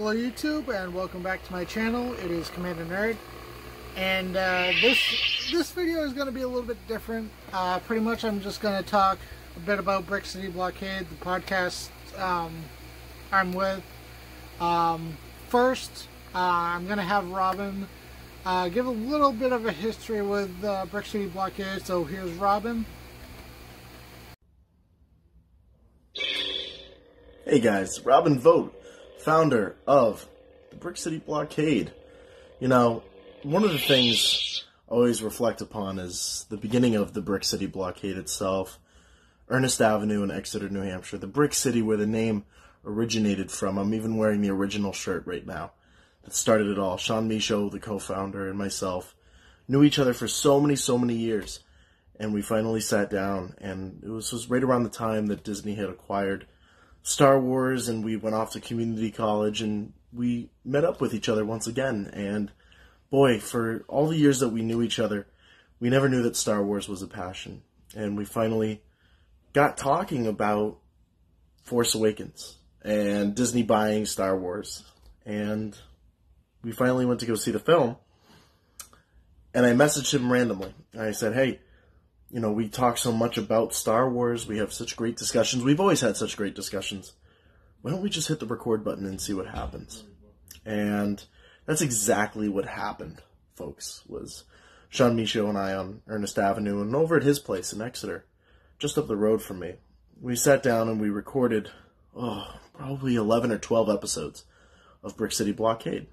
Hello YouTube, and welcome back to my channel. It is Commander Nerd, and this video is going to be a little bit different. Pretty much I'm just going to talk a bit about Brick City Blockade, the podcast I'm with. First, I'm going to have Robin give a little bit of a history with Brick City Blockade, so here's Robin. Hey guys, Robin Vogt, founder of the Brick City Blockade. You know, one of the things I always reflect upon is the beginning of the Brick City Blockade itself. Ernest Avenue in Exeter, New Hampshire. The Brick City where the name originated from. I'm even wearing the original shirt right now. That started it all. Sean Michaud, the co-founder, and myself knew each other for so many years. And we finally sat down, and it was right around the time that Disney had acquired Star Wars, and we went off to community college, and we met up with each other once again. And boy, for all the years that we knew each other, we never knew that Star Wars was a passion. And we finally got talking about Force Awakens and Disney buying Star Wars. And we finally went to go see the film, and I messaged him randomly. I said, hey, you know, we talk so much about Star Wars. We have such great discussions. We've always had such great discussions. Why don't we just hit the record button and see what happens? And that's exactly what happened, folks, was Sean Michaud and I on Ernest Avenue and over at his place in Exeter, just up the road from me. We sat down and we recorded, probably 11 or 12 episodes of Brick City Blockade.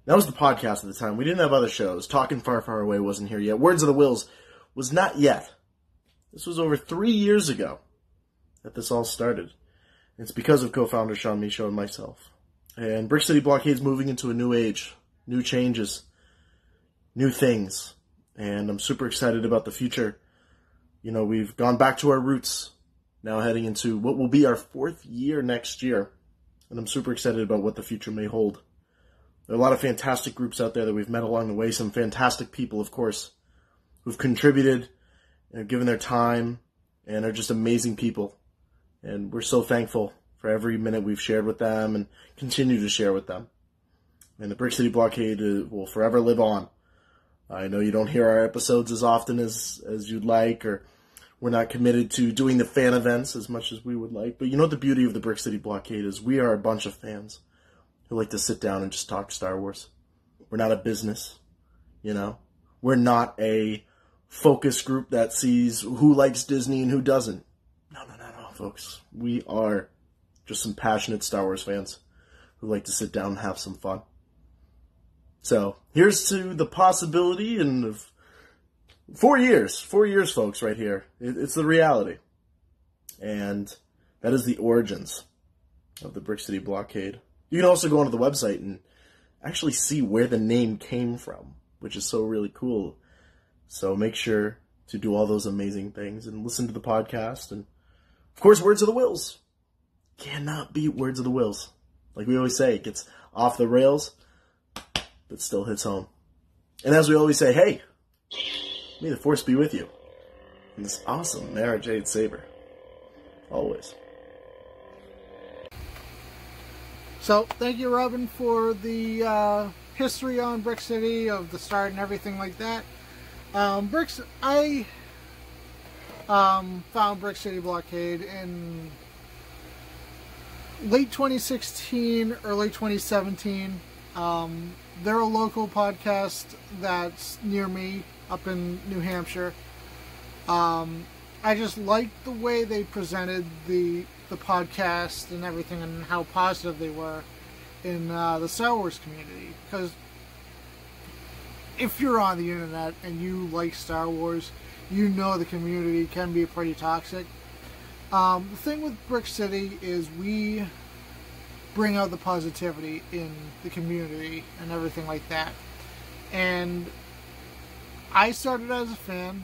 That was the podcast at the time. We didn't have other shows. Talking Far, Far Away wasn't here yet. Words of the Wills was not yet. This was over 3 years ago that this all started. It's because of co-founder Sean Michaud and myself. And Brick City Blockade's moving into a new age, new changes, new things. And I'm super excited about the future. You know, we've gone back to our roots, now heading into what will be our 4th year next year. And I'm super excited about what the future may hold. There are a lot of fantastic groups out there that we've met along the way, some fantastic people, of course, who've contributed and have given their time and are just amazing people. And we're so thankful for every minute we've shared with them and continue to share with them. And the Brick City Blockade will forever live on. I know you don't hear our episodes as often as you'd like, or we're not committed to doing the fan events as much as we would like. But you know what the beauty of the Brick City Blockade is? We are a bunch of fans who like to sit down and just talk Star Wars. We're not a business, you know? We're not a focus group that sees who likes Disney and who doesn't. No, folks. We are just some passionate Star Wars fans who like to sit down and have some fun. So, here's to the possibility and 4 years. 4 years, folks, right here. It's the reality. And that is the origins of the Brick City Blockade. You can also go onto the website and actually see where the name came from, which is so really cool. So make sure to do all those amazing things and listen to the podcast. And, of course, Words of the Wills. Cannot beat Words of the Wills. Like we always say, it gets off the rails, but still hits home. And as we always say, hey, may the Force be with you. And this awesome Mara Jade Saber. Always. So, thank you, Robin, for the history on Brick City, of the start and everything like that. I found Brick City Blockade in late 2016, early 2017. They're a local podcast that's near me, up in New Hampshire. I just liked the way they presented the podcast and everything, and how positive they were in the Star Wars community. Because if you're on the internet and you like Star Wars, you know the community can be pretty toxic. The thing with Brick City is we bring out the positivity in the community and everything like that. And I started as a fan.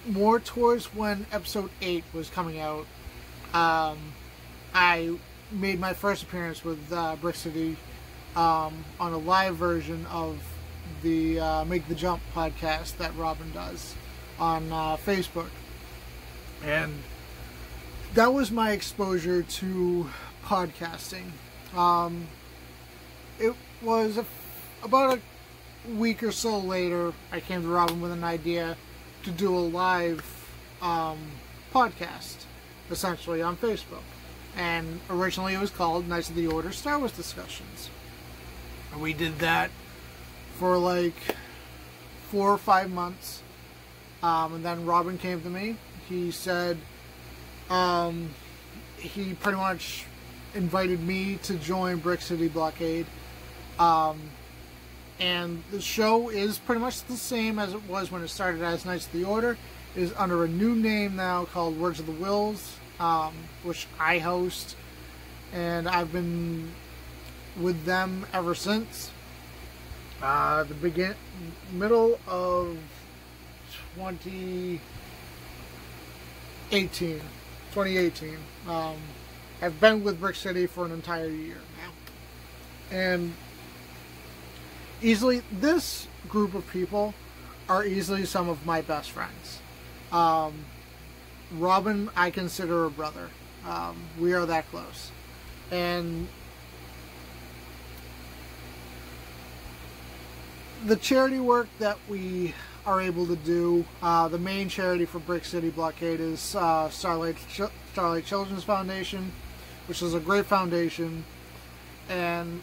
More towards when episode 8 was coming out. I made my first appearance with Brick City on a live version of the Make the Jump podcast that Robin does on Facebook. And that was my exposure to podcasting. It was about a week or so later, I came to Robin with an idea to do a live podcast, essentially, on Facebook. And originally it was called Knights of the Order Star Wars Discussions. And we did that for like 4 or 5 months. And then Robin came to me. He said he pretty much invited me to join Brick City Blockade. And the show is pretty much the same as it was when it started as Knights of the Order. It is under a new name now called Words of the Wills, which I host, and I've been with them ever since. The middle of 2018. I've been with Brick City for an entire year now. And easily, this group of people are easily some of my best friends. Robin, I consider a brother. We are that close. And the charity work that we are able to do, the main charity for Brick City Blockade is Starlight Children's Foundation, which is a great foundation. And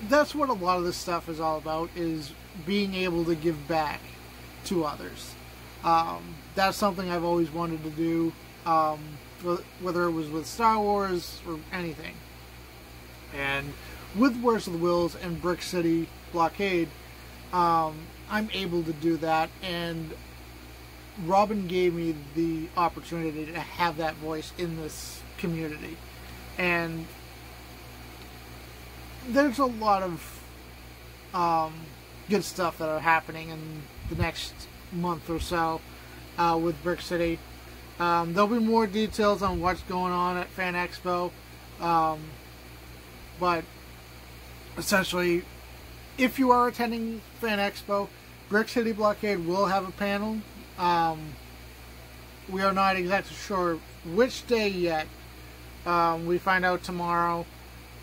that's what a lot of this stuff is all about, is being able to give back to others. That's something I've always wanted to do, whether it was with Star Wars or anything. And with Words of the Wills and Brick City Blockade, I'm able to do that, and Robin gave me the opportunity to have that voice in this community. And there's a lot of good stuff that are happening in the next month or so with Brick City. There'll be more details on what's going on at Fan Expo, but essentially, if you are attending Fan Expo, Brick City Blockade will have a panel. We are not exactly sure which day yet. We find out tomorrow.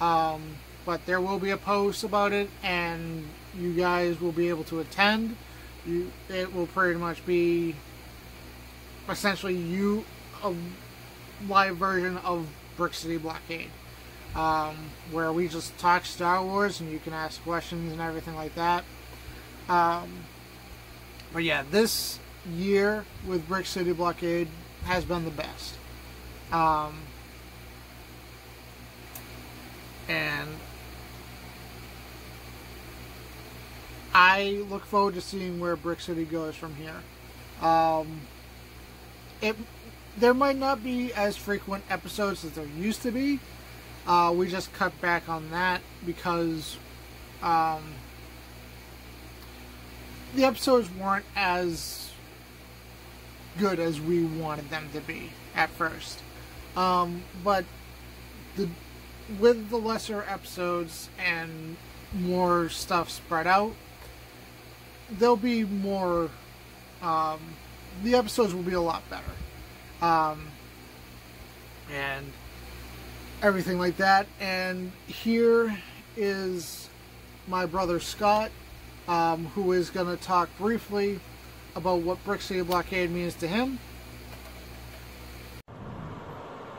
But there will be a post about it, and you guys will be able to attend. It will pretty much be essentially a live version of Brick City Blockade, where we just talk Star Wars and you can ask questions and everything like that. But yeah, this year with Brick City Blockade has been the best. And I look forward to seeing where Brick City goes from here. There might not be as frequent episodes as there used to be. We just cut back on that because the episodes weren't as good as we wanted them to be at first. But with the lesser episodes and more stuff spread out, there'll be more, the episodes will be a lot better, and everything like that. And here is my brother Scott, who is going to talk briefly about what Brick City Blockade means to him.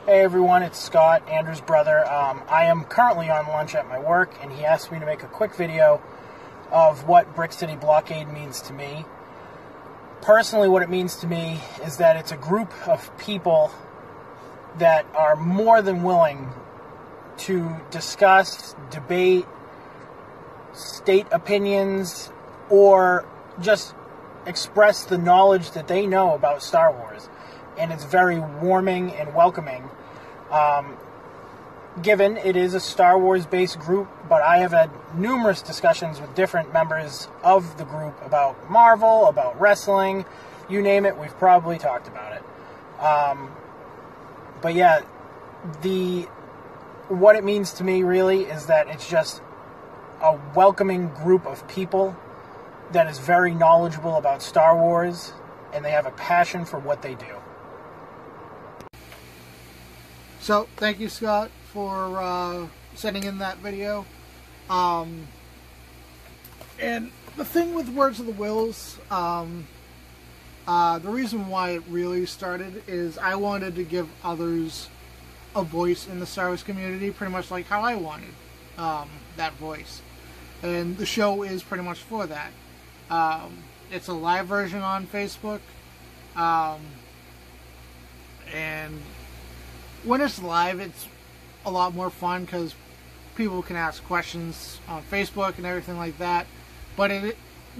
Hey everyone, it's Scott, Andrew's brother. I am currently on lunch at my work, and he asked me to make a quick video of what Brick City Blockade means to me. Personally, what it means to me is that it's a group of people that are more than willing to discuss, debate, state opinions, or just express the knowledge that they know about Star Wars. And it's very warming and welcoming. Given it is a Star Wars-based group, but I have had numerous discussions with different members of the group about Marvel, about wrestling, you name it, we've probably talked about it. But yeah, what it means to me really is that it's just a welcoming group of people that is very knowledgeable about Star Wars, and they have a passion for what they do. So, thank you, Scott, for sending in that video. And the thing with Words of the Wills, the reason why it really started is I wanted to give others a voice in the Star Wars community, pretty much like how I wanted that voice. And the show is pretty much for that. It's a live version on Facebook. And when it's live, it's a lot more fun because people can ask questions on Facebook and everything like that. But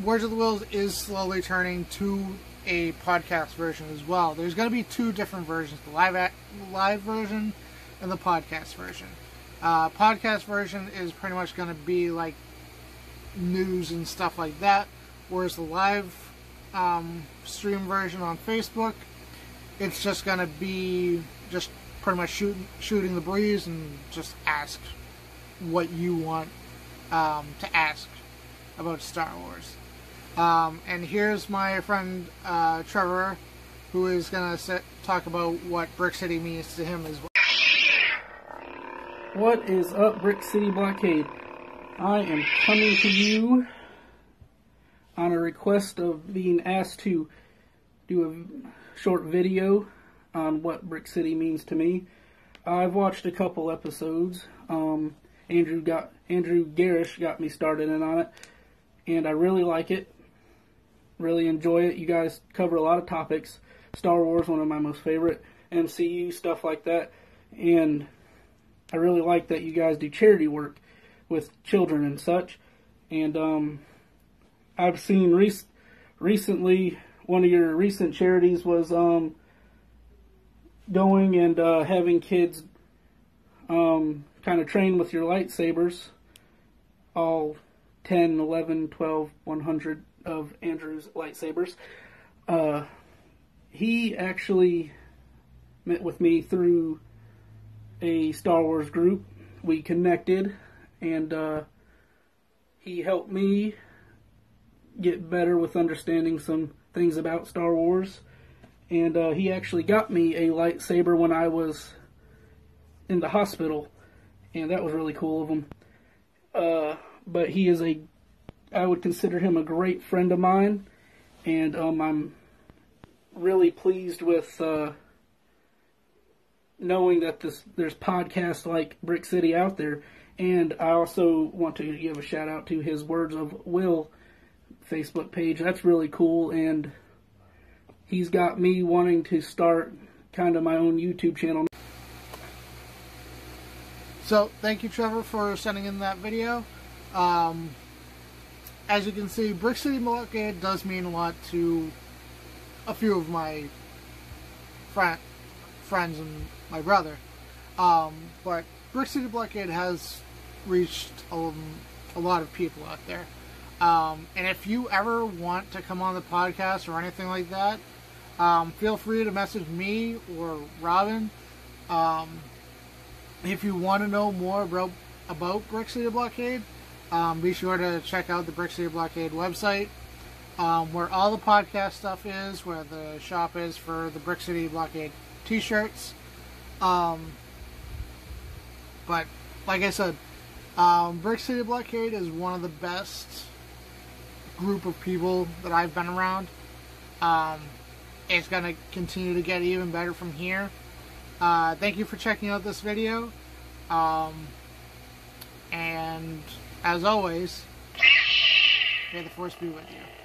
Words of the Wills is slowly turning to a podcast version as well. There's going to be two different versions, the live version and the podcast version. Podcast version is pretty much going to be like news and stuff like that, whereas the live stream version on Facebook, it's just going to be just pretty much shooting the breeze and just ask what you want to ask about Star Wars. And here's my friend Trevor, who is going to talk about what Brick City means to him as well. What is up, Brick City Blockade? I am coming to you on a request of being asked to do a short video on what Brick City means to me. I've watched a couple episodes. Andrew Garish got me started in on it, and I really like it. Really enjoy it. You guys cover a lot of topics. Star Wars, one of my most favorite. MCU, stuff like that. And I really like that you guys do charity work with children and such. And I've seen recently, one of your recent charities was going and having kids kind of train with your lightsabers, all 10, 11, 12, 100 of Andrew's lightsabers. He actually met with me through a Star Wars group. We connected, and he helped me get better with understanding some things about Star Wars. And he actually got me a lightsaber when I was in the hospital, and that was really cool of him. But he is I would consider him a great friend of mine, and I'm really pleased with knowing that there's podcasts like Brick City out there. And I also want to give a shout out to his Words of Will Facebook page. That's really cool, and he's got me wanting to start kind of my own YouTube channel. So, thank you, Trevor, for sending in that video. As you can see, Brick City Blockade does mean a lot to a few of my friends and my brother. But Brick City Blockade has reached a lot of people out there. And if you ever want to come on the podcast or anything like that, feel free to message me or Robin. If you want to know more about Brick City Blockade, be sure to check out the Brick City Blockade website, where all the podcast stuff is, where the shop is for the Brick City Blockade t-shirts. But like I said, Brick City Blockade is one of the best group of people that I've been around. It's going to continue to get even better from here. Thank you for checking out this video. And as always, may the Force be with you.